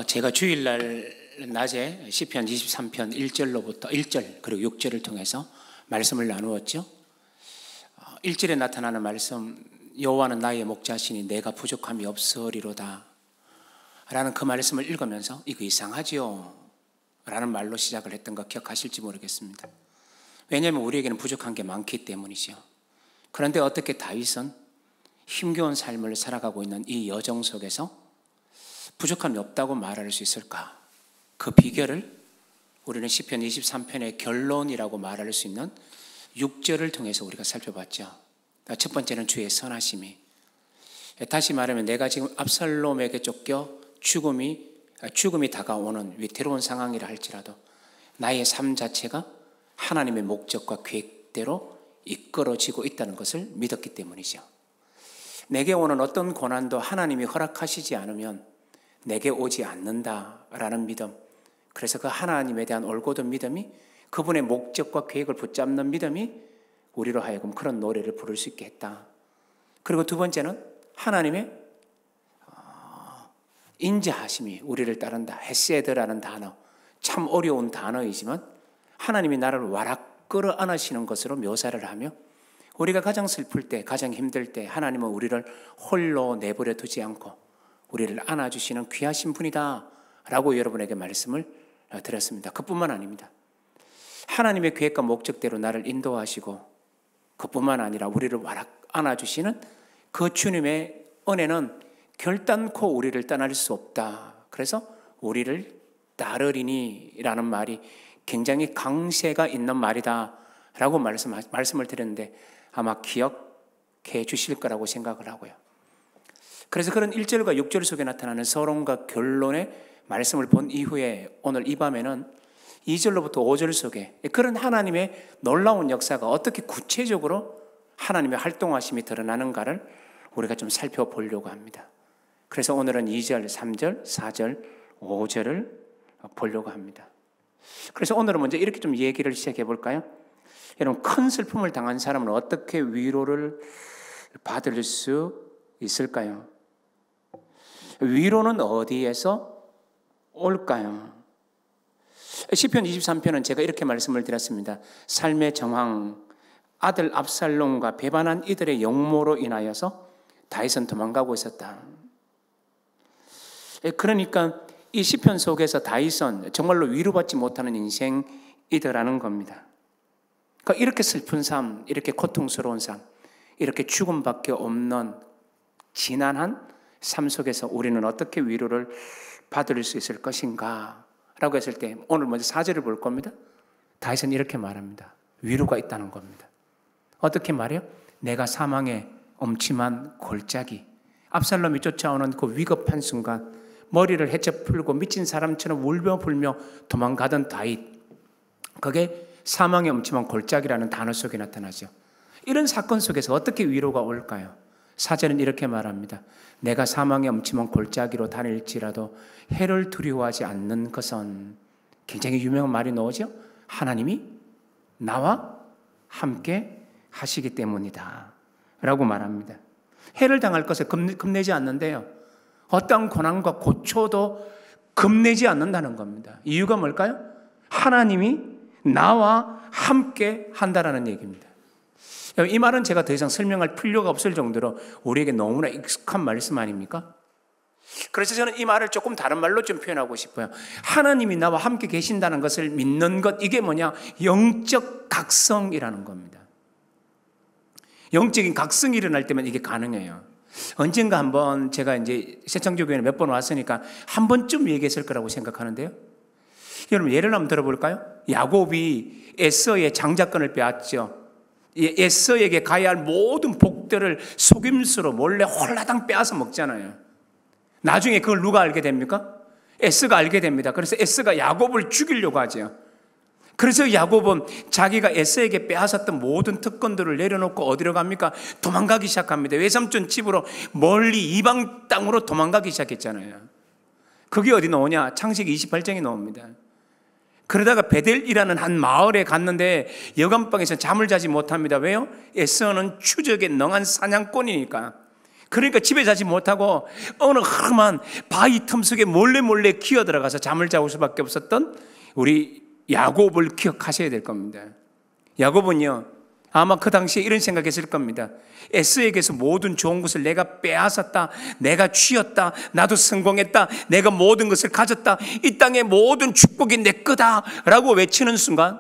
제가 주일날 낮에 시편 23편 1절로부터 1절 그리고 6절을 통해서 말씀을 나누었죠. 1절에 나타나는 말씀, 여호와는 나의 목자시니 내가 부족함이 없으리로다 라는 그 말씀을 읽으면서 이거 이상하지요 라는 말로 시작을 했던 거 기억하실지 모르겠습니다. 왜냐하면 우리에게는 부족한 게 많기 때문이죠. 그런데 어떻게 다윗은 힘겨운 삶을 살아가고 있는 이 여정 속에서 부족함이 없다고 말할 수 있을까? 그 비결을 우리는 시편 23편의 결론이라고 말할 수 있는 6절을 통해서 우리가 살펴봤죠. 첫 번째는 주의 선하심이, 다시 말하면 내가 지금 압살롬에게 쫓겨 죽음이 다가오는 위태로운 상황이라 할지라도 나의 삶 자체가 하나님의 목적과 계획대로 이끌어지고 있다는 것을 믿었기 때문이죠. 내게 오는 어떤 고난도 하나님이 허락하시지 않으면 내게 오지 않는다라는 믿음, 그래서 그 하나님에 대한 올곧은 믿음이, 그분의 목적과 계획을 붙잡는 믿음이 우리로 하여금 그런 노래를 부를 수 있게 했다. 그리고 두 번째는 하나님의 인자하심이 우리를 따른다. 헤세드라는 단어, 참 어려운 단어이지만 하나님이 나를 와락 끌어안으시는 것으로 묘사를 하며, 우리가 가장 슬플 때, 가장 힘들 때 하나님은 우리를 홀로 내버려 두지 않고 우리를 안아주시는 귀하신 분이다 라고 여러분에게 말씀을 드렸습니다. 그뿐만 아닙니다. 하나님의 계획과 목적대로 나를 인도하시고 그뿐만 아니라 우리를 와락 안아주시는 그 주님의 은혜는 결단코 우리를 떠날 수 없다. 그래서 우리를 따르리니 라는 말이 굉장히 강세가 있는 말이다 라고 말씀을 드렸는데 아마 기억해 주실 거라고 생각을 하고요. 그래서 그런 1절과 6절 속에 나타나는 서론과 결론의 말씀을 본 이후에 오늘 이 밤에는 2절로부터 5절 속에 그런 하나님의 놀라운 역사가 어떻게 구체적으로 하나님의 활동하심이 드러나는가를 우리가 좀 살펴보려고 합니다. 그래서 오늘은 2절, 3절, 4절, 5절을 보려고 합니다. 그래서 오늘은 먼저 이렇게 좀 얘기를 시작해 볼까요? 여러분, 큰 슬픔을 당한 사람은 어떻게 위로를 받을 수 있을까요? 위로는 어디에서 올까요? 시편 23편은 제가 이렇게 말씀을 드렸습니다. 삶의 정황, 아들 압살롬과 배반한 이들의 역모로 인하여서 다윗은 도망가고 있었다. 그러니까 이 시편 속에서 다윗은 정말로 위로받지 못하는 인생이더라는 겁니다. 그러니까 이렇게 슬픈 삶, 이렇게 고통스러운 삶, 이렇게 죽음밖에 없는 지난한 삶 속에서 우리는 어떻게 위로를 받을 수 있을 것인가 라고 했을 때 오늘 먼저 4절을 볼 겁니다. 다윗은 이렇게 말합니다. 위로가 있다는 겁니다. 어떻게 말해요? 내가 사망의 엄침한 골짜기, 압살롬이 쫓아오는 그 위급한 순간 머리를 헤쳐 풀고 미친 사람처럼 울며 불며 도망가던 다윗, 그게 사망의 엄침한 골짜기라는 단어 속에 나타나죠. 이런 사건 속에서 어떻게 위로가 올까요? 4절은 이렇게 말합니다. 내가 사망의 엄침한 골짜기로 다닐지라도 해를 두려워하지 않는 것은, 굉장히 유명한 말이 나오죠. 하나님이 나와 함께 하시기 때문이다 라고 말합니다. 해를 당할 것을 겁내지 않는데요, 어떠한 고난과 고초도 겁내지 않는다는 겁니다. 이유가 뭘까요? 하나님이 나와 함께 한다라는 얘기입니다. 이 말은 제가 더 이상 설명할 필요가 없을 정도로 우리에게 너무나 익숙한 말씀 아닙니까? 그래서 저는 이 말을 조금 다른 말로 좀 표현하고 싶어요. 하나님이 나와 함께 계신다는 것을 믿는 것, 이게 뭐냐? 영적 각성이라는 겁니다. 영적인 각성이 일어날 때만 이게 가능해요. 언젠가 한번 제가 이제 새창조교회에 몇 번 왔으니까 한 번쯤 얘기했을 거라고 생각하는데요. 여러분, 예를 한번 들어볼까요? 야곱이 에서의 장자권을 빼앗죠. 에서에게 가야 할 모든 복들을 속임수로 몰래 홀라당 빼앗아 먹잖아요. 나중에 그걸 누가 알게 됩니까? 에서가 알게 됩니다. 그래서 에서가 야곱을 죽이려고 하죠. 그래서 야곱은 자기가 에서에게 빼앗았던 모든 특권들을 내려놓고 어디로 갑니까? 도망가기 시작합니다. 외삼촌 집으로 멀리 이방 땅으로 도망가기 시작했잖아요. 그게 어디 나오냐? 창세기 28장에 나옵니다. 그러다가 베델이라는 한 마을에 갔는데 여간방에서 잠을 자지 못합니다. 왜요? 에서는 추적에 능한 사냥꾼이니까. 그러니까 집에 자지 못하고 어느 험한 바위 틈 속에 몰래 기어 들어가서 잠을 자고 수밖에 없었던 우리 야곱을 기억하셔야 될 겁니다. 야곱은요, 아마 그 당시에 이런 생각했을 겁니다. 에서에게서 모든 좋은 것을 내가 빼앗았다, 내가 쥐었다, 나도 성공했다, 내가 모든 것을 가졌다, 이 땅의 모든 축복이 내 거다 라고 외치는 순간,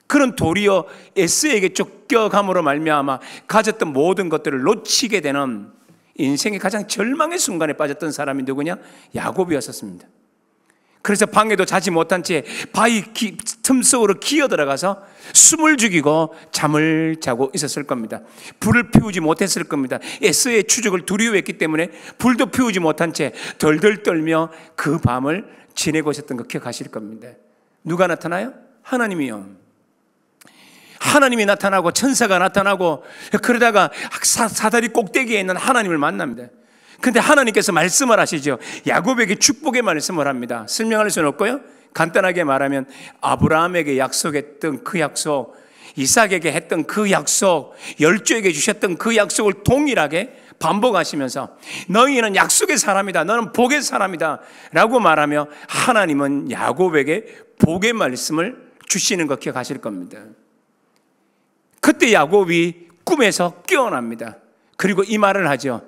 그런 도리어 에서에게 쫓겨감으로 말미암아 가졌던 모든 것들을 놓치게 되는 인생의 가장 절망의 순간에 빠졌던 사람이 누구냐? 야곱이었었습니다. 그래서 방에도 자지 못한 채 바위 틈속으로 기어 들어가서 숨을 죽이고 잠을 자고 있었을 겁니다. 불을 피우지 못했을 겁니다. 에서의 추적을 두려워했기 때문에 불도 피우지 못한 채 덜덜 떨며 그 밤을 지내고 있었던 거 기억하실 겁니다. 누가 나타나요? 하나님이요. 하나님이 나타나고 천사가 나타나고 그러다가 사다리 꼭대기에 있는 하나님을 만납니다. 근데 하나님께서 말씀을 하시죠. 야곱에게 축복의 말씀을 합니다. 설명할 수는 없고요. 간단하게 말하면 아브라함에게 약속했던 그 약속, 이삭에게 했던 그 약속, 열조에게 주셨던 그 약속을 동일하게 반복하시면서 너희는 약속의 사람이다, 너는 복의 사람이다 라고 말하며 하나님은 야곱에게 복의 말씀을 주시는 거 기억하실 겁니다. 그때 야곱이 꿈에서 깨어납니다. 그리고 이 말을 하죠.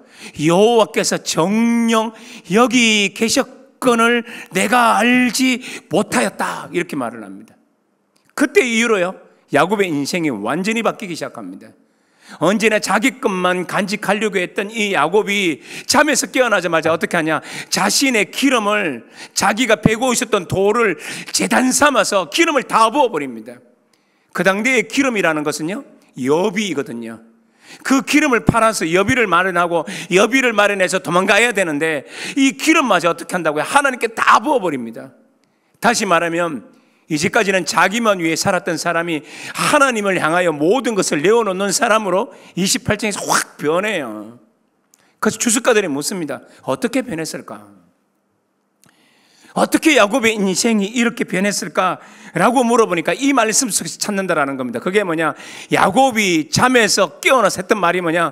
여호와께서 정녕 여기 계셨건을 내가 알지 못하였다, 이렇게 말을 합니다. 그때 이후로요, 야곱의 인생이 완전히 바뀌기 시작합니다. 언제나 자기 것만 간직하려고 했던 이 야곱이 잠에서 깨어나자마자 어떻게 하냐, 자신의 기름을, 자기가 베고 있었던 돌을 제단 삼아서 기름을 다 부어버립니다. 그 당대의 기름이라는 것은요, 여비이거든요. 그 기름을 팔아서 여비를 마련하고 여비를 마련해서 도망가야 되는데 이 기름마저 어떻게 한다고요? 하나님께 다 부어버립니다. 다시 말하면 이제까지는 자기만 위해 살았던 사람이 하나님을 향하여 모든 것을 내어놓는 사람으로 28장에서 확 변해요. 그래서 주석가들이 묻습니다. 어떻게 변했을까? 어떻게 야곱의 인생이 이렇게 변했을까라고 물어보니까 이 말씀 속에서 찾는다라는 겁니다. 그게 뭐냐? 야곱이 잠에서 깨어나서 했던 말이 뭐냐?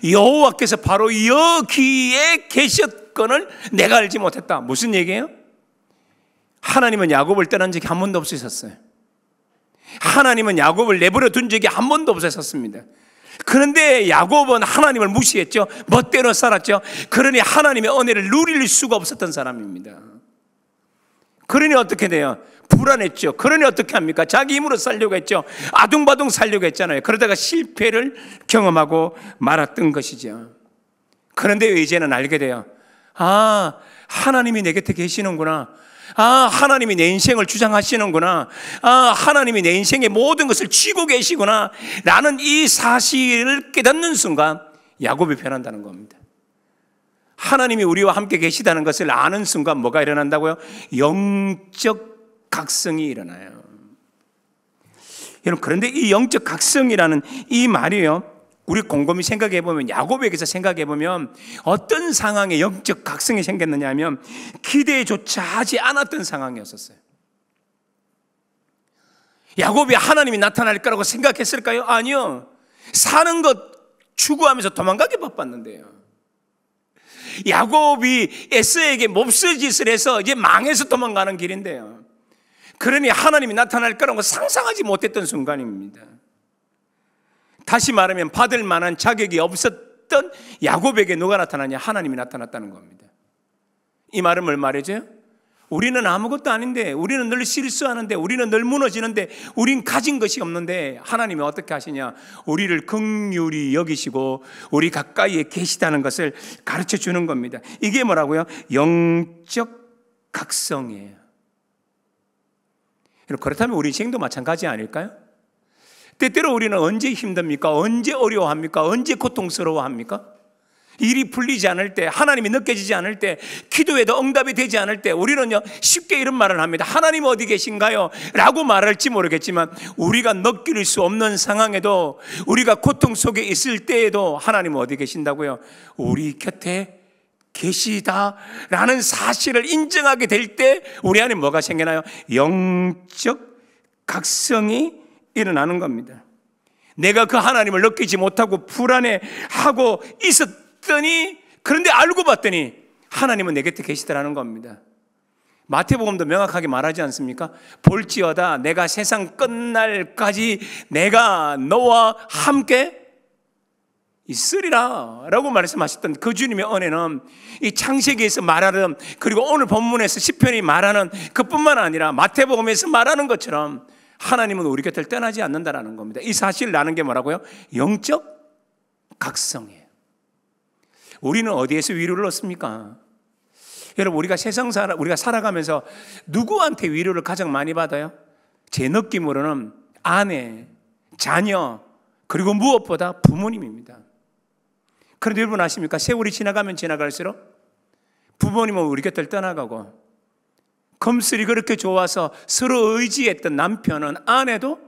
여호와께서 바로 여기에 계셨건을 내가 알지 못했다. 무슨 얘기예요? 하나님은 야곱을 떠난 적이 한 번도 없으셨어요. 하나님은 야곱을 내버려 둔 적이 한 번도 없으셨습니다. 그런데 야곱은 하나님을 무시했죠. 멋대로 살았죠. 그러니 하나님의 은혜를 누릴 수가 없었던 사람입니다. 그러니 어떻게 돼요? 불안했죠. 그러니 어떻게 합니까? 자기 힘으로 살려고 했죠. 아둥바둥 살려고 했잖아요. 그러다가 실패를 경험하고 말았던 것이죠. 그런데 이제는 알게 돼요. 아, 하나님이 내 곁에 계시는구나. 아, 하나님이 내 인생을 주장하시는구나. 아, 하나님이 내 인생의 모든 것을 쥐고 계시구나 라는 이 사실을 깨닫는 순간 야곱이 변한다는 겁니다. 하나님이 우리와 함께 계시다는 것을 아는 순간 뭐가 일어난다고요? 영적 각성이 일어나요. 여러분, 그런데 이 영적 각성이라는 이 말이요, 우리 곰곰이 생각해 보면, 야곱에게서 생각해 보면 어떤 상황에 영적 각성이 생겼느냐 하면 기대조차 하지 않았던 상황이었었어요. 야곱이 하나님이 나타날 거라고 생각했을까요? 아니요. 사는 것 추구하면서 도망가기 바빴는데요. 야곱이 에서에게 몹쓸 짓을 해서 이제 망해서 도망가는 길인데요. 그러니 하나님이 나타날 거라고 상상하지 못했던 순간입니다. 다시 말하면 받을 만한 자격이 없었던 야곱에게 누가 나타나냐? 하나님이 나타났다는 겁니다. 이 말은 뭘 말해줘요? 우리는 아무것도 아닌데, 우리는 늘 실수하는데, 우리는 늘 무너지는데, 우린 가진 것이 없는데 하나님이 어떻게 하시냐? 우리를 긍휼히 여기시고 우리 가까이에 계시다는 것을 가르쳐 주는 겁니다. 이게 뭐라고요? 영적 각성이에요. 그렇다면 우리 인생도 마찬가지 아닐까요? 때때로 우리는 언제 힘듭니까? 언제 어려워합니까? 언제 고통스러워합니까? 일이 풀리지 않을 때, 하나님이 느껴지지 않을 때, 기도에도 응답이 되지 않을 때 우리는요 쉽게 이런 말을 합니다. 하나님 어디 계신가요? 라고 말할지 모르겠지만 우리가 느낄 수 없는 상황에도, 우리가 고통 속에 있을 때에도 하나님 어디 계신다고요? 우리 곁에 계시다라는 사실을 인정하게 될 때 우리 안에 뭐가 생겨나요? 영적 각성이 일어나는 겁니다. 내가 그 하나님을 느끼지 못하고 불안해하고 있었던 봤더니, 그런데 알고 봤더니 하나님은 내 곁에 계시더라는 겁니다. 마태복음도 명확하게 말하지 않습니까? 볼지어다 내가 세상 끝날까지 내가 너와 함께 있으리라 라고 말씀하셨던 그 주님의 은혜는 이 창세기에서 말하는, 그리고 오늘 본문에서 시편이 말하는 그뿐만 아니라 마태복음에서 말하는 것처럼 하나님은 우리 곁을 떠나지 않는다라는 겁니다. 이 사실을 아는 게 뭐라고요? 영적 각성이에요. 우리는 어디에서 위로를 얻습니까? 여러분, 우리가 우리가 살아가면서 누구한테 위로를 가장 많이 받아요? 제 느낌으로는 아내, 자녀, 그리고 무엇보다 부모님입니다. 그런데 여러분 아십니까? 세월이 지나가면 지나갈수록 부모님은 우리 곁을 떠나가고, 검술이 그렇게 좋아서 서로 의지했던 남편은, 아내도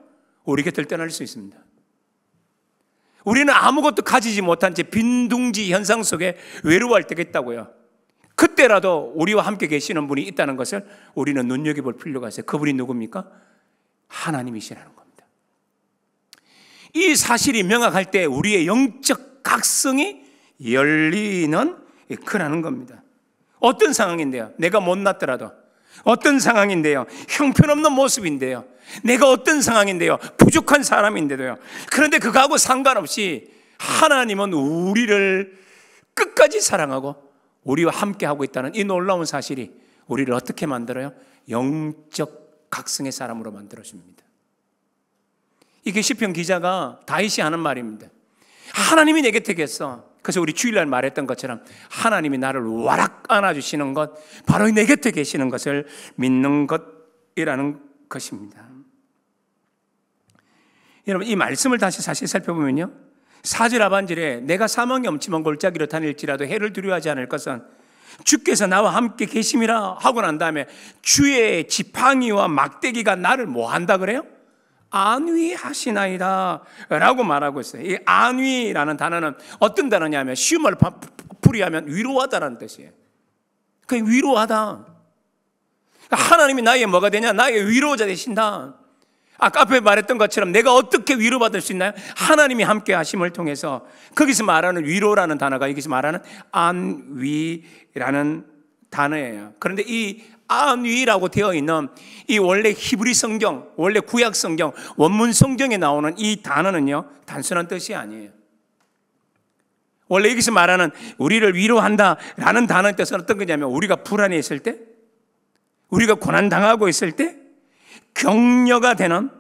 우리 곁을 떠날 수 있습니다. 우리는 아무것도 가지지 못한 채 빈둥지 현상 속에 외로워할 때가 있다고요. 그때라도 우리와 함께 계시는 분이 있다는 것을 우리는 눈여겨볼 필요가 있어요. 그분이 누굽니까? 하나님이시라는 겁니다. 이 사실이 명확할 때 우리의 영적 각성이 열리는 그라는 겁니다. 어떤 상황인데요? 내가 못났더라도, 어떤 상황인데요? 형편없는 모습인데요, 내가 어떤 상황인데요? 부족한 사람인데도요. 그런데 그거하고 상관없이 하나님은 우리를 끝까지 사랑하고 우리와 함께하고 있다는 이 놀라운 사실이 우리를 어떻게 만들어요? 영적 각성의 사람으로 만들어줍니다. 이게 시편 기자가 다윗이 하는 말입니다. 하나님이 내 곁에 계셔. 그래서 우리 주일날 말했던 것처럼 하나님이 나를 와락 안아주시는 것, 바로 내 곁에 계시는 것을 믿는 것이라는 것입니다. 여러분, 이 말씀을 다시 사실 살펴보면요, 4절 하반절에 내가 사망의 엄침한 골짜기로 다닐지라도 해를 두려워하지 않을 것은 주께서 나와 함께 계심이라 하고 난 다음에 주의 지팡이와 막대기가 나를 뭐 한다 그래요? 안위하시나이다 라고 말하고 있어요. 이 안위라는 단어는 어떤 단어냐면, 쉬운 말로 풀이하면 위로하다라는 뜻이에요. 그게 위로하다. 하나님이 나의 뭐가 되냐? 나의 위로자 되신다. 아까 앞에 말했던 것처럼 내가 어떻게 위로받을 수 있나요? 하나님이 함께 하심을 통해서. 거기서 말하는 위로라는 단어가 여기서 말하는 안위라는 단어예요. 그런데 이 안위라고 되어 있는 이 원래 히브리 성경, 원래 구약 성경, 원문 성경에 나오는 이 단어는요, 단순한 뜻이 아니에요. 원래 여기서 말하는 우리를 위로한다라는 단어의 뜻은 어떤 거냐면, 우리가 불안해 있을 때, 우리가 고난당하고 있을 때 격려가 되는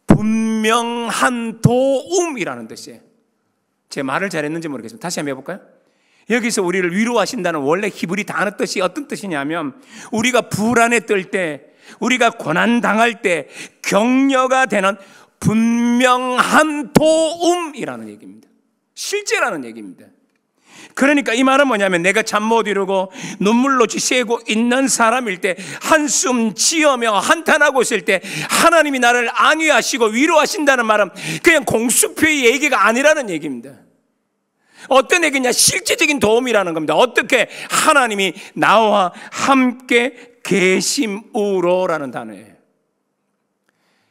분명한 도움이라는 뜻이에요. 제 말을 잘했는지 모르겠습니다. 다시 한번 해볼까요? 여기서 우리를 위로하신다는 원래 히브리 단어 뜻이 어떤 뜻이냐면, 우리가 불안에 뜰 때, 우리가 고난당할 때 격려가 되는 분명한 도움이라는 얘기입니다. 실제라는 얘기입니다. 그러니까 이 말은 뭐냐면, 내가 잠 못 이루고 눈물로 지새고 있는 사람일 때, 한숨 지으며 한탄하고 있을 때 하나님이 나를 안위하시고 위로하신다는 말은 그냥 공수표의 얘기가 아니라는 얘기입니다. 어떤 얘기냐? 실제적인 도움이라는 겁니다. 어떻게? 하나님이 나와 함께 계심으로라는 단어예요.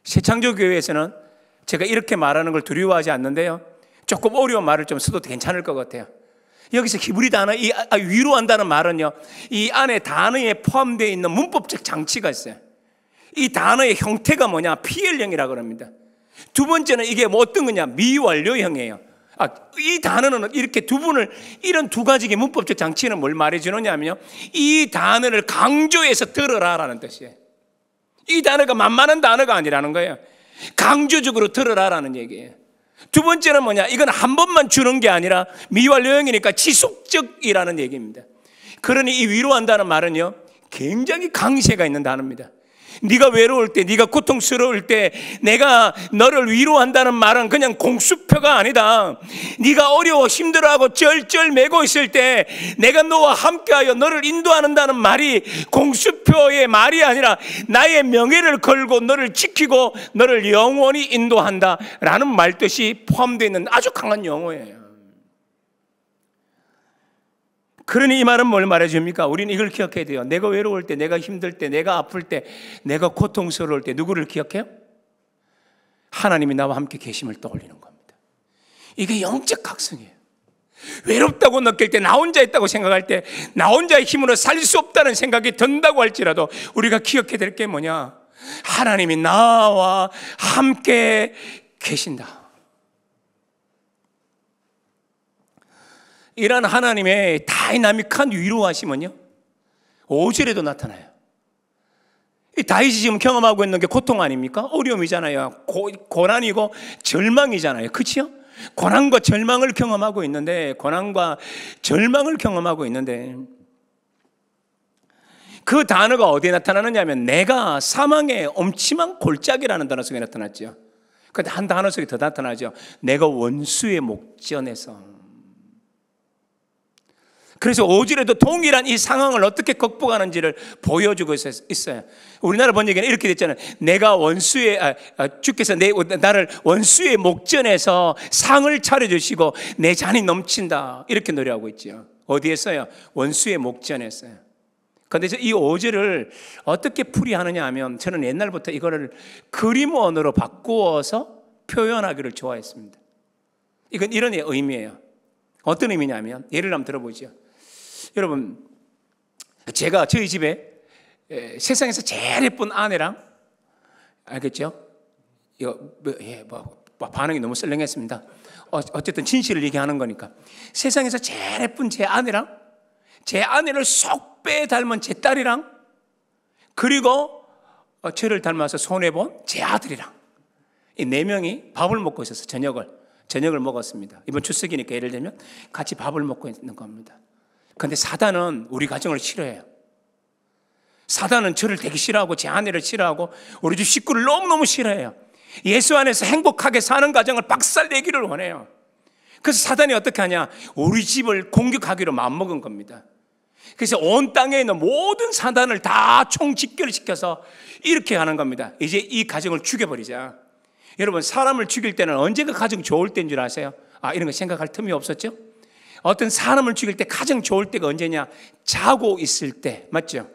새창조교회에서는 제가 이렇게 말하는 걸 두려워하지 않는데요, 조금 어려운 말을 좀 써도 괜찮을 것 같아요. 여기서 히브리 단어, 이 위로한다는 말은요, 이 안에 단어에 포함되어 있는 문법적 장치가 있어요. 이 단어의 형태가 뭐냐? PL형이라고 합니다. 두 번째는 이게 뭐 어떤 거냐? 미완료형이에요. 이 단어는 이렇게 이런 두 가지의 문법적 장치는 뭘 말해주느냐면요, 이 단어를 강조해서 들으라라는 뜻이에요. 이 단어가 만만한 단어가 아니라는 거예요. 강조적으로 들으라라는 얘기예요. 두 번째는 뭐냐? 이건 한 번만 주는 게 아니라 미완료형이니까 지속적이라는 얘기입니다. 그러니 이 위로한다는 말은요, 굉장히 강세가 있는 단어입니다. 네가 외로울 때, 네가 고통스러울 때 내가 너를 위로한다는 말은 그냥 공수표가 아니다. 네가 어려워 힘들어하고 쩔쩔매고 있을 때 내가 너와 함께하여 너를 인도한다는 말이 공수표의 말이 아니라 나의 명예를 걸고 너를 지키고 너를 영원히 인도한다라는 말뜻이 포함되어 있는 아주 강한 용어예요. 그러니 이 말은 뭘 말해줍니까? 우리는 이걸 기억해야 돼요. 내가 외로울 때, 내가 힘들 때, 내가 아플 때, 내가 고통스러울 때 누구를 기억해요? 하나님이 나와 함께 계심을 떠올리는 겁니다. 이게 영적 각성이에요. 외롭다고 느낄 때, 나 혼자 있다고 생각할 때, 나 혼자의 힘으로 살 수 없다는 생각이 든다고 할지라도 우리가 기억해야 될 게 뭐냐? 하나님이 나와 함께 계신다. 이런 하나님의 다이나믹한 위로하심은요, 5절에도 나타나요. 이 다윗이 지금 경험하고 있는 게 고통 아닙니까? 어려움이잖아요. 고난이고 절망이잖아요. 그렇죠? 고난과 절망을 경험하고 있는데, 그 단어가 어디에 나타나느냐 하면 내가 사망의 엄침한 골짜기라는 단어 속에 나타났죠. 그런데 한 단어 속에 더 나타나죠. 내가 원수의 목전에서. 그래서 5절에도 동일한 이 상황을 어떻게 극복하는지를 보여주고 있어요. 우리나라 번역에는 이렇게 됐잖아요. 내가 주께서 나를 원수의 목전에서 상을 차려주시고 내 잔이 넘친다, 이렇게 노래하고 있죠. 어디에서요? 원수의 목전에서요. 그런데 이 5절을 어떻게 풀이하느냐 하면, 저는 옛날부터 이거를 그림 언어로 바꾸어서 표현하기를 좋아했습니다. 이건 이런 의미예요. 어떤 의미냐면, 예를 한번 들어보죠. 여러분, 제가 저희 집에 세상에서 제일 예쁜 아내랑, 알겠죠? 반응이 너무 썰렁했습니다. 어쨌든 진실을 얘기하는 거니까, 세상에서 제일 예쁜 제 아내랑, 제 아내를 쏙 빼 닮은 제 딸이랑, 그리고 저를 닮아서 손해본 제 아들이랑, 이 4명이 밥을 먹고 있어서 저녁을 먹었습니다. 이번 추석이니까 예를 들면 같이 밥을 먹고 있는 겁니다. 그런데 사단은 우리 가정을 싫어해요. 사단은 저를 되게 싫어하고 제 아내를 싫어하고 우리 집 식구를 너무너무 싫어해요. 예수 안에서 행복하게 사는 가정을 박살내기를 원해요. 그래서 사단이 어떻게 하냐? 우리 집을 공격하기로 마음먹은 겁니다. 그래서 온 땅에 있는 모든 사단을 다 총집결시켜서 이렇게 하는 겁니다. 이제 이 가정을 죽여버리자. 여러분, 사람을 죽일 때는 언제가 가장 좋을 때인 줄 아세요? 이런 거 생각할 틈이 없었죠? 어떤 사람을 죽일 때 가장 좋을 때가 언제냐? 자고 있을 때, 맞죠?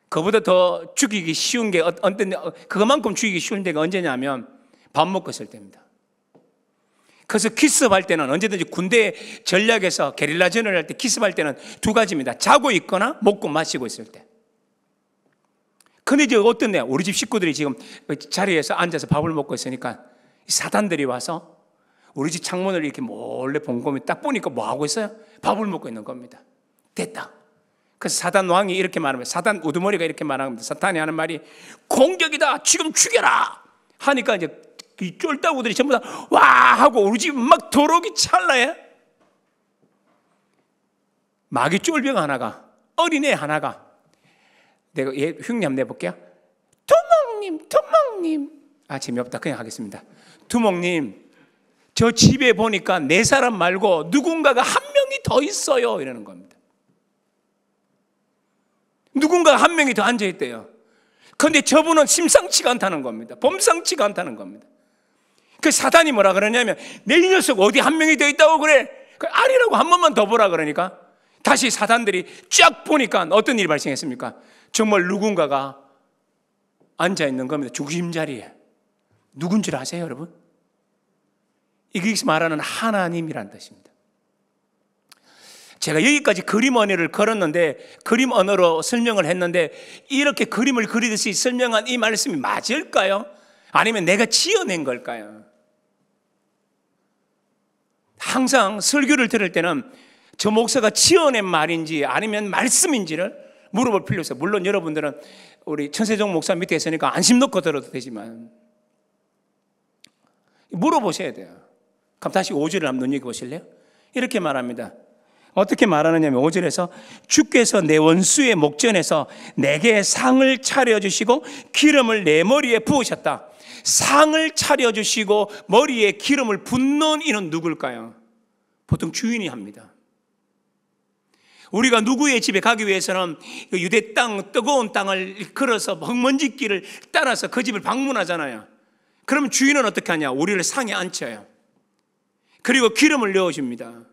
그보다 더 죽이기 쉬운 게 그것만큼 죽이기 쉬운 때가 언제냐면 밥 먹고 있을 때입니다. 그래서 기습할 때는 언제든지 군대 전략에서 게릴라전을 할 때 기습할 때는 2가지입니다. 자고 있거나 먹고 마시고 있을 때. 근데 이제 어떻네? 우리 집 식구들이 지금 자리에서 앉아서 밥을 먹고 있으니까 사단들이 와서 우리 집 창문을 이렇게 몰래 본 거면 딱 보니까 뭐 하고 있어요? 밥을 먹고 있는 겁니다. 됐다. 그래서 사단 왕이 이렇게 말합니다. 사단 우두머리가 이렇게 말합니다. 사탄이 하는 말이 공격이다. 지금 죽여라. 하니까 이제 이 쫄따구들이 전부 다 와 하고 우리 집 막 도로기 찰나에 마귀 쫄병 하나가, 어린애 하나가, 내가 흉내 한번 내볼게요. 두목님. 재미없다. 그냥 하겠습니다. 두목님, 저 집에 보니까 4사람 말고 누군가가 한 명이 더 있어요. 이러는 겁니다. 누군가가 한 명이 더 앉아있대요. 그런데 저분은 심상치가 않다는 겁니다. 범상치가 않다는 겁니다. 그 사단이 뭐라 그러냐면, 내 이 녀석 어디 한 명이 더 있다고 그래? 아니라고 한 번만 더 보라 그러니까 다시 사단들이 쫙 보니까 어떤 일이 발생했습니까? 정말 누군가가 앉아있는 겁니다. 중심자리에. 누군 줄 아세요, 여러분? 이게 말하는 하나님이란 뜻입니다. 제가 여기까지 그림 언어를 걸었는데, 그림 언어로 설명을 했는데, 이렇게 그림을 그리듯이 설명한 이 말씀이 맞을까요? 아니면 내가 지어낸 걸까요? 항상 설교를 들을 때는 저 목사가 지어낸 말인지 아니면 말씀인지를 물어볼 필요 있어요. 물론 여러분들은 우리 천세종 목사 밑에 있으니까 안심 놓고 들어도 되지만 물어보셔야 돼요. 그럼 다시 5절을 한번 눈여겨보실래요? 이렇게 말합니다. 어떻게 말하느냐면 5절에서 주께서 내 원수의 목전에서 내게 상을 차려주시고 기름을 내 머리에 부으셨다. 상을 차려주시고 머리에 기름을 붓는 이는 누굴까요? 보통 주인이 합니다. 우리가 누구의 집에 가기 위해서는 유대 땅, 뜨거운 땅을 걸어서 흙먼지길을 따라서 그 집을 방문하잖아요. 그럼 주인은 어떻게 하냐? 우리를 상에 앉혀요. 그리고 기름을 넣어줍니다.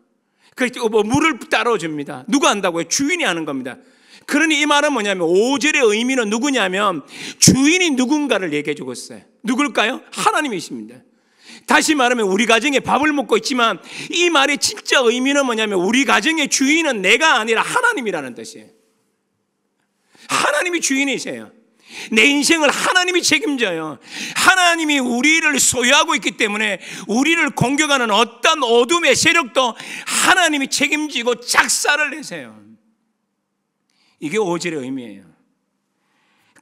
그리고 물을 따라줍니다. 누가 한다고요? 주인이 하는 겁니다. 그러니 이 말은 뭐냐면 5절의 의미는 누구냐면 주인이 누군가를 얘기해 주고 있어요. 누굴까요? 하나님이십니다. 다시 말하면 우리 가정에 밥을 먹고 있지만 이 말의 진짜 의미는 뭐냐면 우리 가정의 주인은 내가 아니라 하나님이라는 뜻이에요. 하나님이 주인이세요. 내 인생을 하나님이 책임져요. 하나님이 우리를 소유하고 있기 때문에 우리를 공격하는 어떤 어둠의 세력도 하나님이 책임지고 작사를 내세요. 이게 5절의 의미예요.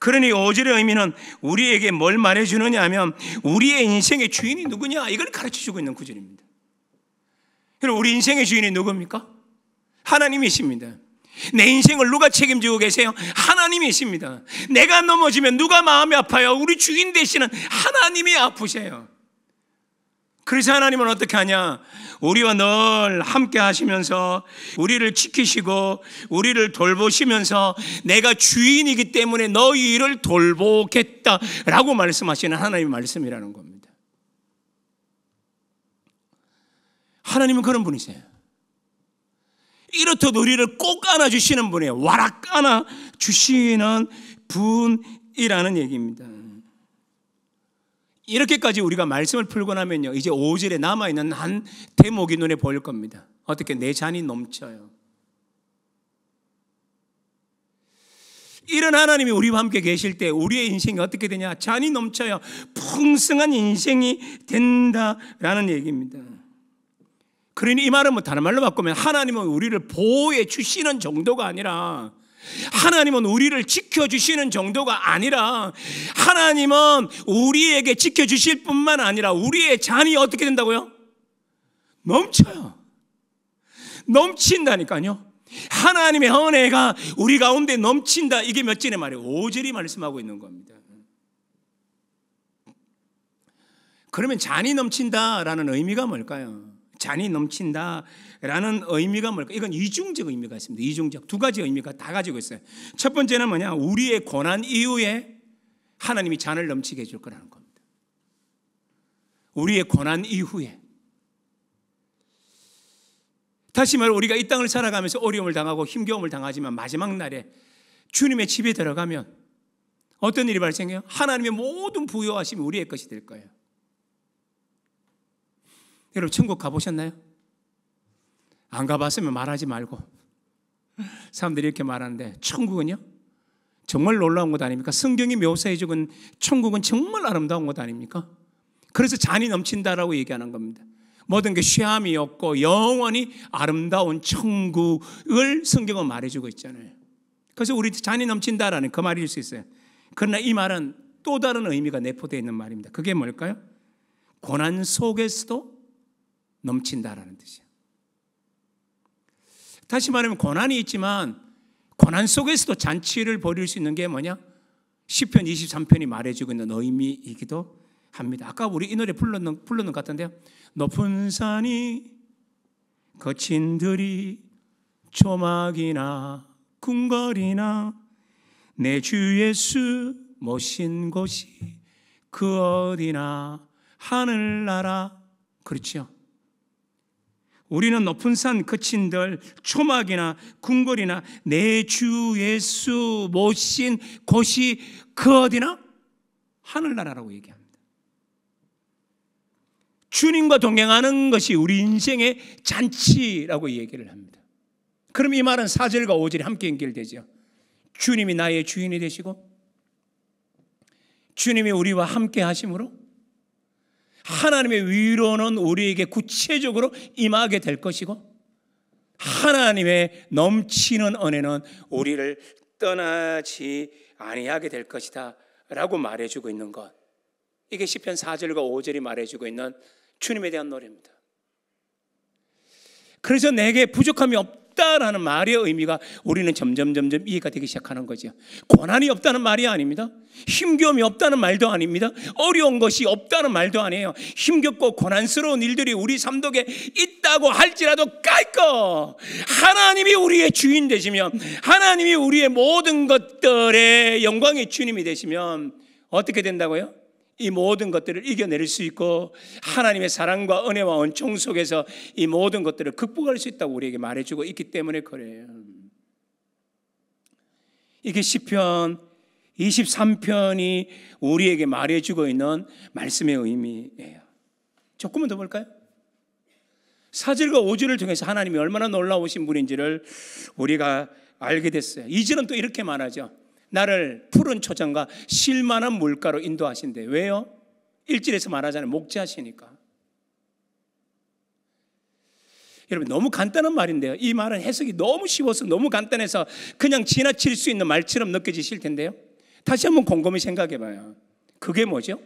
그러니 5절의 의미는 우리에게 뭘 말해주느냐 하면 우리의 인생의 주인이 누구냐 이걸 가르쳐주고 있는 구절입니다. 그럼 우리 인생의 주인이 누굽니까? 하나님이십니다. 내 인생을 누가 책임지고 계세요? 하나님이십니다. 내가 넘어지면 누가 마음이 아파요? 우리 주인 되시는 하나님이 아프세요. 그래서 하나님은 어떻게 하냐? 우리와 늘 함께 하시면서 우리를 지키시고 우리를 돌보시면서 내가 주인이기 때문에 너희를 돌보겠다라고 말씀하시는 하나님의 말씀이라는 겁니다. 하나님은 그런 분이세요. 이렇듯 우리를 꼭 안아주시는 분이에요. 와락 안아주시는 분이라는 얘기입니다. 이렇게까지 우리가 말씀을 풀고 나면요, 이제 5절에 남아있는 한 대목이 눈에 보일 겁니다. 어떻게? 내 잔이 넘쳐요. 이런 하나님이 우리와 함께 계실 때 우리의 인생이 어떻게 되냐? 잔이 넘쳐요. 풍성한 인생이 된다라는 얘기입니다. 그러니 이 말은 뭐 다른 말로 바꾸면 하나님은 우리를 보호해 주시는 정도가 아니라, 하나님은 우리를 지켜주시는 정도가 아니라, 하나님은 우리에게 지켜주실 뿐만 아니라 우리의 잔이 어떻게 된다고요? 넘쳐요. 넘친다니까요. 하나님의 은혜가 우리 가운데 넘친다. 이게 몇 절의 말이에요? 5절이 말씀하고 있는 겁니다. 그러면 잔이 넘친다라는 의미가 뭘까요? 잔이 넘친다라는 의미가 뭘까? 이건 이중적 의미가 있습니다. 이중적. 두 가지 의미가 다 가지고 있어요. 첫 번째는 뭐냐? 우리의 고난 이후에 하나님이 잔을 넘치게 해줄 거라는 겁니다. 우리의 고난 이후에. 다시 말해 우리가 이 땅을 살아가면서 어려움을 당하고 힘겨움을 당하지만 마지막 날에 주님의 집에 들어가면 어떤 일이 발생해요? 하나님의 모든 부여하심이 우리의 것이 될 거예요. 여러분 천국 가보셨나요? 안 가봤으면 말하지 말고. 사람들이 이렇게 말하는데 천국은요? 정말 놀라운 것 아닙니까? 성경이 묘사해 준 천국은 정말 아름다운 것 아닙니까? 그래서 잔이 넘친다라고 얘기하는 겁니다. 모든 게 쇠함이 없고 영원히 아름다운 천국을 성경은 말해주고 있잖아요. 그래서 우리 잔이 넘친다라는 그 말일 수 있어요. 그러나 이 말은 또 다른 의미가 내포되어 있는 말입니다. 그게 뭘까요? 고난 속에서도 넘친다라는 뜻이에요. 다시 말하면 고난이 있지만 고난 속에서도 잔치를 벌일 수 있는 게 뭐냐? 시편 23편이 말해주고 있는 의미이기도 합니다. 아까 우리 이 노래 불렀는 것 같은데요. 높은 산이 거친 들이 조막이나 궁궐이나 내 주 예수 모신 곳이 그 어디나 하늘나라. 그렇죠? 우리는 높은 산 거친 들 초막이나 궁궐이나 내 주 예수 모신 곳이 그 어디나 하늘나라라고 얘기합니다. 주님과 동행하는 것이 우리 인생의 잔치라고 얘기를 합니다. 그럼 이 말은 4절과 5절이 함께 연결되죠. 주님이 나의 주인이 되시고 주님이 우리와 함께 하심으로 하나님의 위로는 우리에게 구체적으로 임하게 될 것이고 하나님의 넘치는 은혜는 우리를 떠나지 아니하게 될 것이다 라고 말해주고 있는 것, 이게 시편 4절과 5절이 말해주고 있는 주님에 대한 노래입니다. 그래서 내게 부족함이 없다라는 말의 의미가 우리는 점점 이해가 되기 시작하는 거죠. 고난이 없다는 말이 아닙니다. 힘겨움이 없다는 말도 아닙니다. 어려운 것이 없다는 말도 아니에요. 힘겹고 고난스러운 일들이 우리 삶 속에 있다고 할지라도 까이꺼 하나님이 우리의 주인 되시면, 하나님이 우리의 모든 것들의 영광의 주님이 되시면 어떻게 된다고요? 이 모든 것들을 이겨낼 수 있고 하나님의 사랑과 은혜와 은총 속에서 이 모든 것들을 극복할 수 있다고 우리에게 말해주고 있기 때문에 그래요. 이게 시편 23편이 우리에게 말해주고 있는 말씀의 의미예요. 조금만 더 볼까요? 4절과 5절을 통해서 하나님이 얼마나 놀라우신 분인지를 우리가 알게 됐어요. 2절은 또 이렇게 말하죠. 나를 푸른 초장과 쉴만한 물가로 인도하신대. 왜요? 1절에서 말하잖아요. 목자시니까. 여러분, 너무 간단한 말인데요. 이 말은 해석이 너무 쉬워서 너무 간단해서 그냥 지나칠 수 있는 말처럼 느껴지실 텐데요. 다시 한번 곰곰이 생각해 봐요. 그게 뭐죠?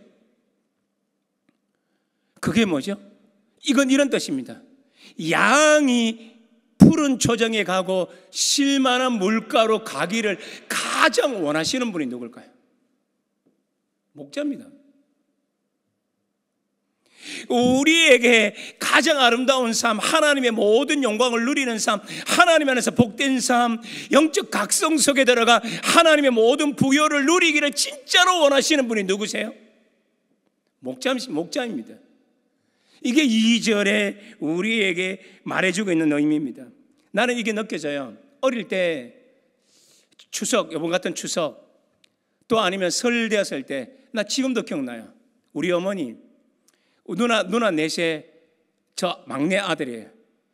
그게 뭐죠? 이건 이런 뜻입니다. 양이 푸른 초장에 가고 쉴만한 물가로 가기를 가장 원하시는 분이 누굴까요? 목자입니다. 우리에게 가장 아름다운 삶, 하나님의 모든 영광을 누리는 삶, 하나님 안에서 복된 삶, 영적 각성 속에 들어가 하나님의 모든 부여를 누리기를 진짜로 원하시는 분이 누구세요? 목자입니다. 이게 2절에 우리에게 말해주고 있는 의미입니다. 나는 이게 느껴져요. 어릴 때 추석, 이번 같은 추석, 또 아니면 설 되었을 때, 나 지금도 기억나요. 우리 어머니, 누나 넷에 저 막내 아들이에요.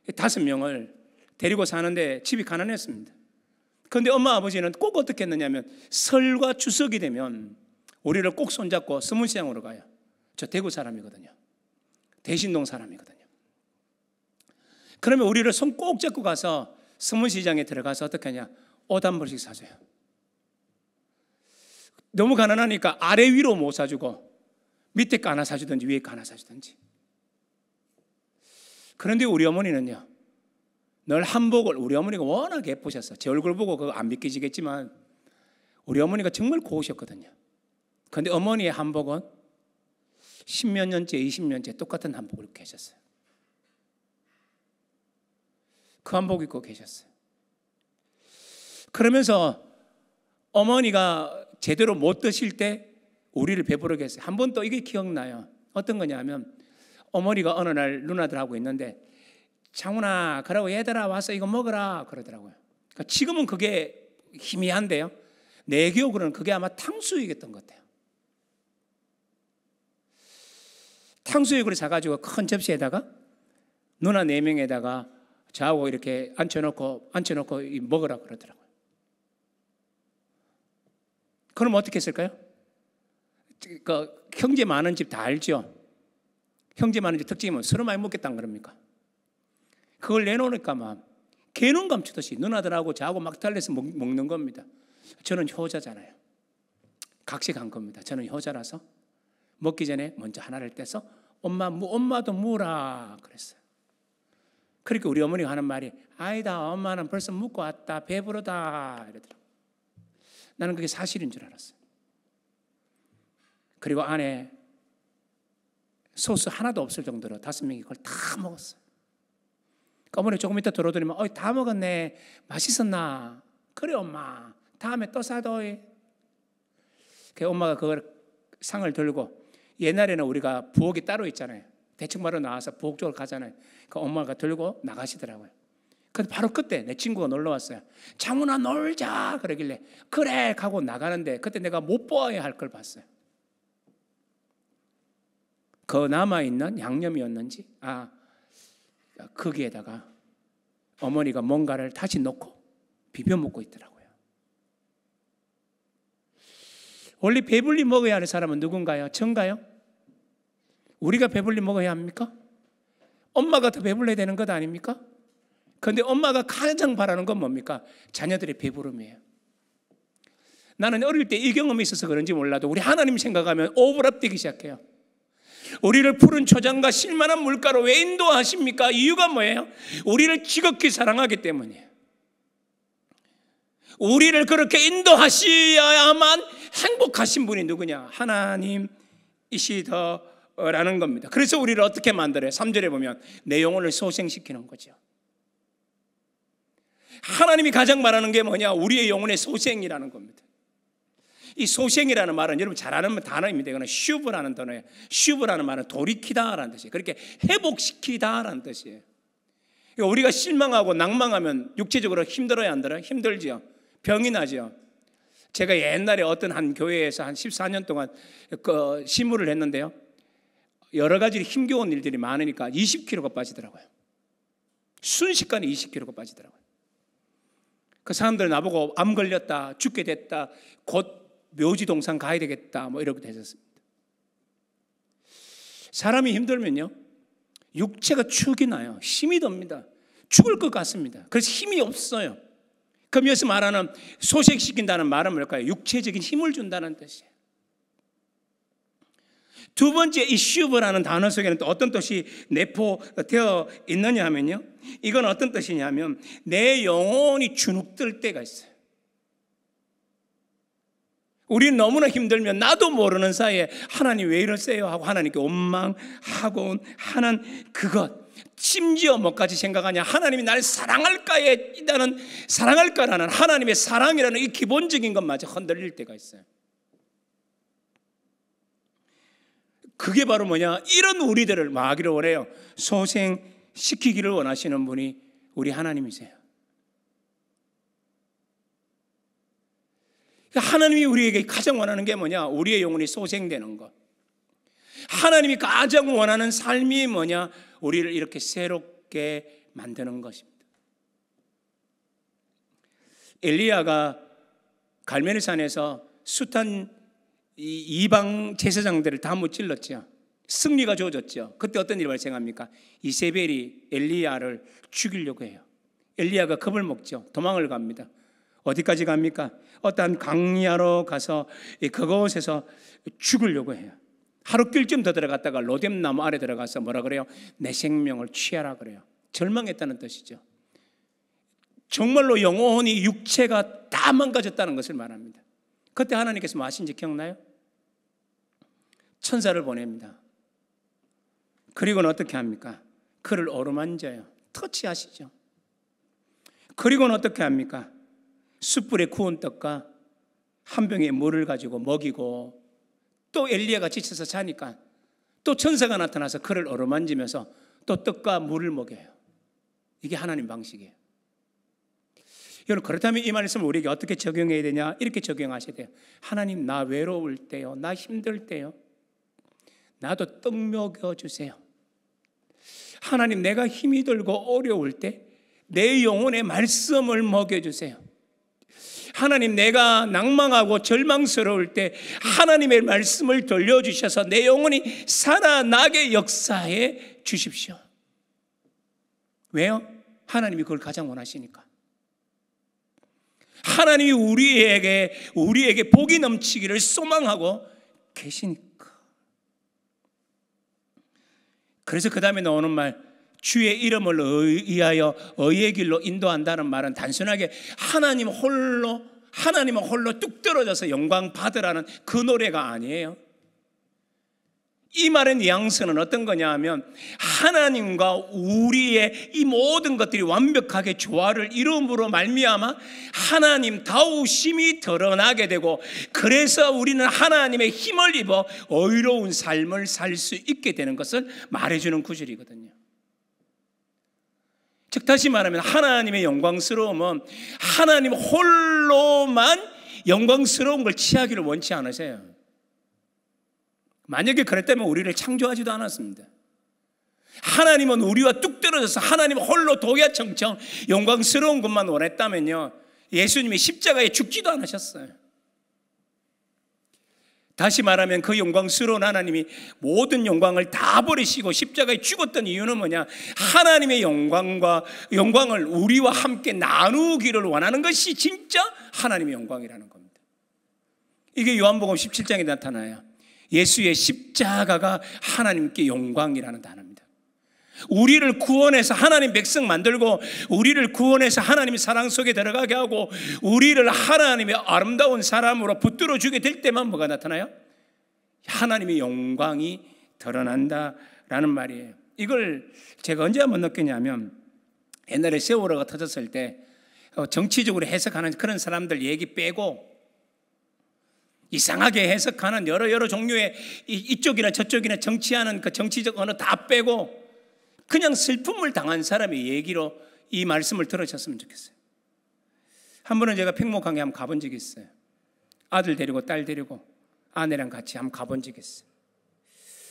5명을 데리고 사는데 집이 가난했습니다. 그런데 엄마 아버지는 꼭 어떻게 했느냐면 설과 추석이 되면 우리를 꼭 손잡고 서문시장으로 가요. 저 대구 사람이거든요. 대신동 사람이거든요. 그러면 우리를 손 꼭 잡고 가서 서문시장에 들어가서 어떻게 하냐, 옷 한 벌씩 사줘요. 너무 가난하니까 아래 위로 못 사주고 밑에 거 하나 사주든지 위에 거 하나 사주든지. 그런데 우리 어머니는요, 늘 한복을, 우리 어머니가 워낙 예쁘셨어. 제 얼굴 보고 그거 안 믿기지겠지만 우리 어머니가 정말 고우셨거든요. 그런데 어머니의 한복은 10몇 년째, 20년째 똑같은 한복을 입고 계셨어요. 그 한복 입고 계셨어요. 그러면서 어머니가 제대로 못 드실 때 우리를 배부르게 했어요. 한 번 또 이게 기억나요. 어떤 거냐면 어머니가 어느 날 누나들하고 있는데 장훈아, 그러고 얘들아 와서 이거 먹으라 그러더라고요. 그러니까 지금은 그게 희미한데요, 내 기억으로는 그게 아마 탕수육이었던 것 같아요. 탕수육을 사가지고 큰 접시에다가 누나 4명에다가 저하고 이렇게 앉혀놓고 먹으라 그러더라고요. 그럼 어떻게 했을까요? 그 형제 많은 집 다 알죠? 형제 많은 집 특징이 뭐 서로 많이 먹겠다는 겁니까? 그걸 내놓으니까 막 개눈 감추듯이 누나들하고 저하고 막 달래서 먹는 겁니다. 저는 효자잖아요. 각색한 겁니다. 저는 효자라서 먹기 전에 먼저 하나를 떼서 엄마도 무라 그랬어요. 그러니까 우리 어머니가 하는 말이 아니다, 엄마는 벌써 묵고 왔다, 배부르다 이러더라고요. 나는 그게 사실인 줄 알았어요. 그리고 안에 소스 하나도 없을 정도로 5명이 그걸 다 먹었어요. 그러니까 어머니 조금 이따 들어오더니만 다 먹었네, 맛있었나? 그래 엄마, 다음에 또 사도. 그 엄마가 그걸 상을 들고, 옛날에는 우리가 부엌이 따로 있잖아요. 대충 바로 나와서 부엌 쪽으로 가잖아요. 그 엄마가 들고 나가시더라고요. 근데 바로 그때 내 친구가 놀러 왔어요. 장훈아 놀자 그러길래 그래 하고 나가는데 그때 내가 못 보아야 할 걸 봤어요. 그 남아있는 양념이었는지 거기에다가 어머니가 뭔가를 다시 넣고 비벼 먹고 있더라고요. 원래 배불리 먹어야 하는 사람은 누군가요? 전가요? 우리가 배불리 먹어야 합니까? 엄마가 더 배불러야 되는 것 아닙니까? 그런데 엄마가 가장 바라는 건 뭡니까? 자녀들의 배부름이에요. 나는 어릴 때 이 경험이 있어서 그런지 몰라도 우리 하나님 생각하면 오버랩되기 시작해요. 우리를 푸른 초장과 쉴만한 물가로 왜 인도하십니까? 이유가 뭐예요? 우리를 지극히 사랑하기 때문이에요. 우리를 그렇게 인도하셔야만 행복하신 분이 누구냐? 하나님이시더라는 겁니다. 그래서 우리를 어떻게 만들어요? 3절에 보면 내 영혼을 소생시키는 거죠. 하나님이 가장 말하는 게 뭐냐? 우리의 영혼의 소생이라는 겁니다. 이 소생이라는 말은 여러분 잘 아는 단어입니다. 이거는 슈브라는 단어예요. 슈브라는 말은 돌이키다라는 뜻이에요. 그렇게 회복시키다라는 뜻이에요. 우리가 실망하고 낭망하면 육체적으로 힘들어야 안 들어요? 힘들죠. 병이 나죠. 제가 옛날에 어떤 한 교회에서 한 14년 동안 그 신부를 했는데요. 여러 가지 힘겨운 일들이 많으니까 20kg가 빠지더라고요. 순식간에 20kg가 빠지더라고요. 그 사람들 나보고 암 걸렸다, 죽게 됐다, 곧 묘지동산 가야 되겠다, 뭐 이렇게 되셨습니다. 사람이 힘들면요, 육체가 축이 나요. 힘이 듭니다. 죽을 것 같습니다. 그래서 힘이 없어요. 그럼 여기서 말하는 소식시킨다는 말은 뭘까요? 육체적인 힘을 준다는 뜻이에요. 두 번째, 이 슈브라는 단어 속에는 또 어떤 뜻이 내포되어 있느냐 하면요, 이건 어떤 뜻이냐면 내 영혼이 주눅들 때가 있어요. 우리는 너무나 힘들면 나도 모르는 사이에 하나님 왜 이러세요 하고 하나님께 원망하고 하는 그것, 심지어 뭐까지 생각하냐, 하나님이 나를 사랑할까라는 하나님의 사랑이라는 이 기본적인 것마저 흔들릴 때가 있어요. 그게 바로 뭐냐, 이런 우리들을 마귀를 원해요. 소생시키기를 원하시는 분이 우리 하나님이세요. 하나님이 우리에게 가장 원하는 게 뭐냐, 우리의 영혼이 소생되는 것. 하나님이 가장 원하는 삶이 뭐냐, 우리를 이렇게 새롭게 만드는 것입니다. 엘리야가 갈멜산에서 숱한 이방 제사장들을 다 무찔렀죠. 승리가 주어졌죠. 그때 어떤 일이 발생합니까? 이세벨이 엘리야를 죽이려고 해요. 엘리야가 겁을 먹죠. 도망을 갑니다. 어디까지 갑니까? 어떠한 강야로 가서 그곳에서 죽으려고 해요. 하루길쯤 더 들어갔다가 로뎀나무 아래 들어가서 뭐라 그래요? 내 생명을 취하라 그래요. 절망했다는 뜻이죠. 정말로 영혼이, 육체가 다 망가졌다는 것을 말합니다. 그때 하나님께서 뭐 하신지 기억나요? 천사를 보냅니다. 그리고는 어떻게 합니까? 그를 어루만져요. 터치하시죠. 그리고는 어떻게 합니까? 숯불에 구운 떡과 한 병의 물을 가지고 먹이고, 또 엘리야가 지쳐서 자니까 또 천사가 나타나서 그를 어루만지면서 또 떡과 물을 먹여요. 이게 하나님 방식이에요. 여러분, 그렇다면 이 말씀을 우리에게 어떻게 적용해야 되냐? 이렇게 적용하셔야 돼요. 하나님, 나 외로울 때요, 나 힘들 때요, 나도 떡 먹여주세요. 하나님, 내가 힘이 들고 어려울 때 내 영혼의 말씀을 먹여주세요. 하나님, 내가 낭망하고 절망스러울 때 하나님의 말씀을 들려주셔서 내 영혼이 살아나게 역사해 주십시오. 왜요? 하나님이 그걸 가장 원하시니까. 하나님이 우리에게 복이 넘치기를 소망하고 계시니까. 그래서 그 다음에 나오는 말, 주의 이름을 의하여 의의 길로 인도한다는 말은 단순하게 하나님은 홀로 뚝 떨어져서 영광 받으라는 그 노래가 아니에요. 이 말의 뉘앙스는 어떤 거냐 하면, 하나님과 우리의 이 모든 것들이 완벽하게 조화를 이룸으로 말미암아 하나님다우심이 드러나게 되고, 그래서 우리는 하나님의 힘을 입어 의로운 삶을 살 수 있게 되는 것을 말해주는 구절이거든요. 즉 다시 말하면 하나님의 영광스러움은 하나님 홀로만 영광스러운 걸 취하기를 원치 않으세요. 만약에 그랬다면 우리를 창조하지도 않았습니다. 하나님은 우리와 뚝 떨어져서 하나님 홀로 도야청청 영광스러운 것만 원했다면요, 예수님이 십자가에 죽지도 않으셨어요. 다시 말하면 그 영광스러운 하나님이 모든 영광을 다 버리시고 십자가에 죽었던 이유는 뭐냐? 하나님의 영광을 우리와 함께 나누기를 원하는 것이 진짜 하나님의 영광이라는 겁니다. 이게 요한복음 17장에 나타나요. 예수의 십자가가 하나님께 영광이라는 단어입니다. 우리를 구원해서 하나님 백성 만들고, 우리를 구원해서 하나님의 사랑 속에 들어가게 하고, 우리를 하나님의 아름다운 사람으로 붙들어 주게 될 때만 뭐가 나타나요? 하나님의 영광이 드러난다라는 말이에요. 이걸 제가 언제 한번 느꼈냐면, 옛날에 세월호가 터졌을 때 정치적으로 해석하는 그런 사람들 얘기 빼고 이상하게 해석하는 여러 종류의 이쪽이나 저쪽이나 정치하는 그 정치적 언어 다 빼고 그냥 슬픔을 당한 사람의 얘기로 이 말씀을 들으셨으면 좋겠어요. 한 번은 제가 팽목항에 한번 가본 적이 있어요. 아들 데리고 딸 데리고 아내랑 같이 한번 가본 적이 있어요.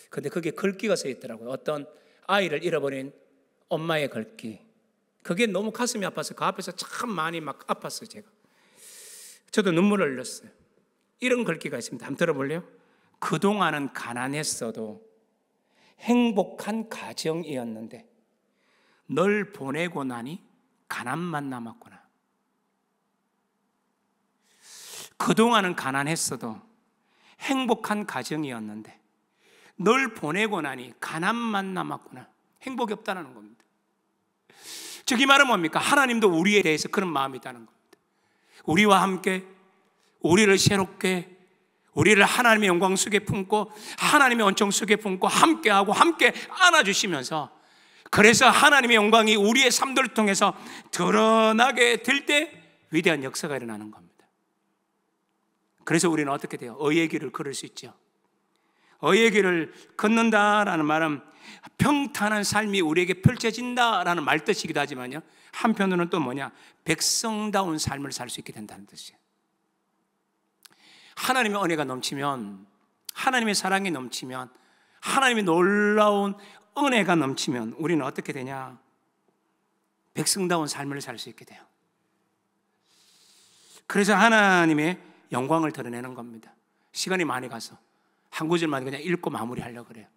근데 거기에 글귀가 써 있더라고요. 어떤 아이를 잃어버린 엄마의 글귀. 그게 너무 가슴이 아파서 그 앞에서 참 많이 막 아팠어요, 제가. 저도 눈물을 흘렸어요. 이런 글귀가 있습니다. 한번 들어볼래요? 그동안은 가난했어도 행복한 가정이었는데 널 보내고 나니 가난만 남았구나. 그동안은 가난했어도 행복한 가정이었는데 널 보내고 나니 가난만 남았구나. 행복이 없다는 겁니다. 즉 이 말은 뭡니까? 하나님도 우리에 대해서 그런 마음이 있다는 겁니다. 우리와 함께, 우리를 새롭게, 우리를 하나님의 영광 속에 품고 하나님의 언총 속에 품고 함께하고 함께 안아주시면서, 그래서 하나님의 영광이 우리의 삶들을 통해서 드러나게 될 때 위대한 역사가 일어나는 겁니다. 그래서 우리는 어떻게 돼요? 의의 길을 걸을 수 있죠. 의의 길을 걷는다라는 말은 평탄한 삶이 우리에게 펼쳐진다라는 말뜻이기도 하지만요, 한편으로는 또 뭐냐? 백성다운 삶을 살 수 있게 된다는 뜻이에요. 하나님의 은혜가 넘치면, 하나님의 사랑이 넘치면, 하나님의 놀라운 은혜가 넘치면 우리는 어떻게 되냐? 백성다운 삶을 살 수 있게 돼요. 그래서 하나님의 영광을 드러내는 겁니다. 시간이 많이 가서 한 구절만 그냥 읽고 마무리하려고 그래요.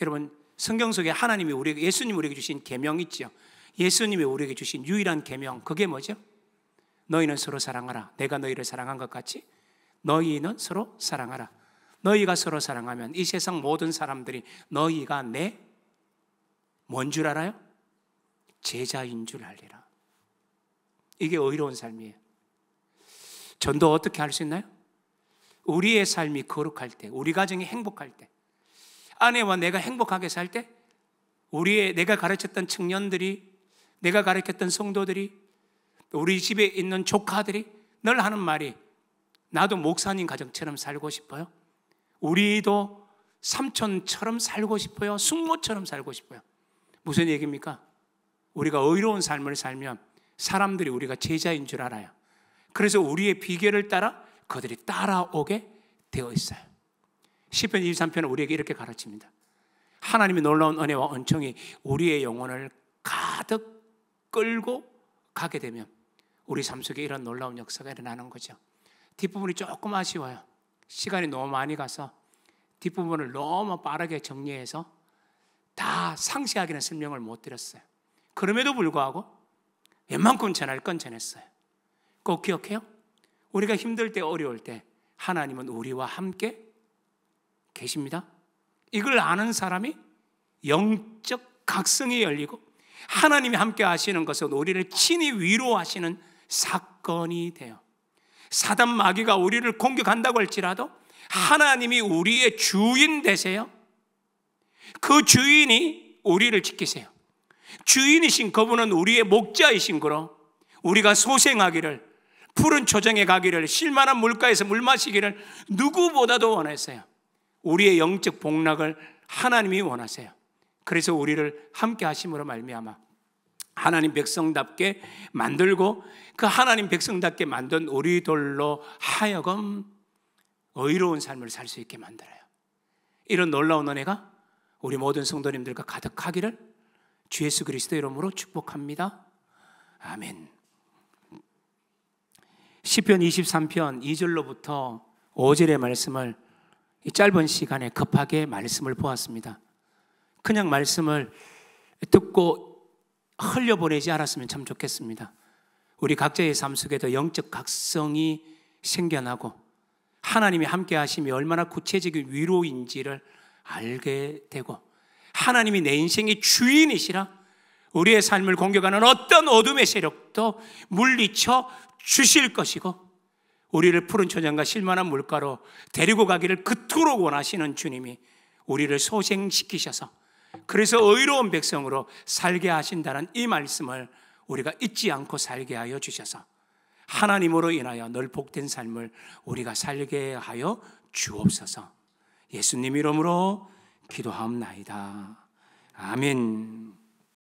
여러분, 성경 속에 하나님이 우리에게, 예수님이 우리에게 주신 계명 있죠. 예수님이 우리에게 주신 유일한 계명, 그게 뭐죠? 너희는 서로 사랑하라. 내가 너희를 사랑한 것 같이 너희는 서로 사랑하라. 너희가 서로 사랑하면 이 세상 모든 사람들이 너희가 내 뭔 줄 알아요? 제자인 줄 알리라. 이게 의로운 삶이에요. 전도 어떻게 할 수 있나요? 우리의 삶이 거룩할 때, 우리 가정이 행복할 때, 아내와 내가 행복하게 살 때, 내가 가르쳤던 청년들이, 내가 가르쳤던 성도들이, 우리 집에 있는 조카들이 늘 하는 말이, 나도 목사님 가정처럼 살고 싶어요. 우리도 삼촌처럼 살고 싶어요. 숙모처럼 살고 싶어요. 무슨 얘기입니까? 우리가 의로운 삶을 살면 사람들이 우리가 제자인 줄 알아요. 그래서 우리의 비결을 따라 그들이 따라오게 되어 있어요. 시편 23편은 우리에게 이렇게 가르칩니다. 하나님의 놀라운 은혜와 은총이 우리의 영혼을 가득 끌고 가게 되면 우리 삶 속에 이런 놀라운 역사가 일어나는 거죠. 뒷부분이 조금 아쉬워요. 시간이 너무 많이 가서 뒷부분을 너무 빠르게 정리해서 다 상세하게는 설명을 못 드렸어요. 그럼에도 불구하고 웬만큼 전할 건 전했어요. 꼭 기억해요. 우리가 힘들 때, 어려울 때 하나님은 우리와 함께 계십니다. 이걸 아는 사람이 영적 각성이 열리고 하나님이 함께 하시는 것은 우리를 친히 위로하시는 사건이 돼요. 사단 마귀가 우리를 공격한다고 할지라도 하나님이 우리의 주인 되세요. 그 주인이 우리를 지키세요. 주인이신 그분은 우리의 목자이신 거로 우리가 소생하기를, 푸른 초정에 가기를, 쉴만한 물가에서 물 마시기를 누구보다도 원했어요. 우리의 영적 복락을 하나님이 원하세요. 그래서 우리를 함께 하심으로 말미암아 하나님 백성답게 만들고, 그 하나님 백성답게 만든 우리들로 하여금 의로운 삶을 살 수 있게 만들어요. 이런 놀라운 은혜가 우리 모든 성도님들과 가득하기를 주 예수 그리스도 이름으로 축복합니다. 아멘. 시편 23편 2절로부터 5절의 말씀을 이 짧은 시간에 급하게 말씀을 보았습니다. 그냥 말씀을 듣고 흘려보내지 않았으면 참 좋겠습니다. 우리 각자의 삶 속에도 영적 각성이 생겨나고 하나님이 함께 하심이 얼마나 구체적인 위로인지를 알게 되고, 하나님이 내 인생의 주인이시라 우리의 삶을 공격하는 어떤 어둠의 세력도 물리쳐 주실 것이고, 우리를 푸른 초장과 쉴만한 물가로 데리고 가기를 그토록 원하시는 주님이 우리를 소생시키셔서 그래서 의로운 백성으로 살게 하신다는 이 말씀을 우리가 잊지 않고 살게 하여 주셔서 하나님으로 인하여 늘 복된 삶을 우리가 살게 하여 주옵소서. 예수님 이름으로 기도하옵나이다. 아멘.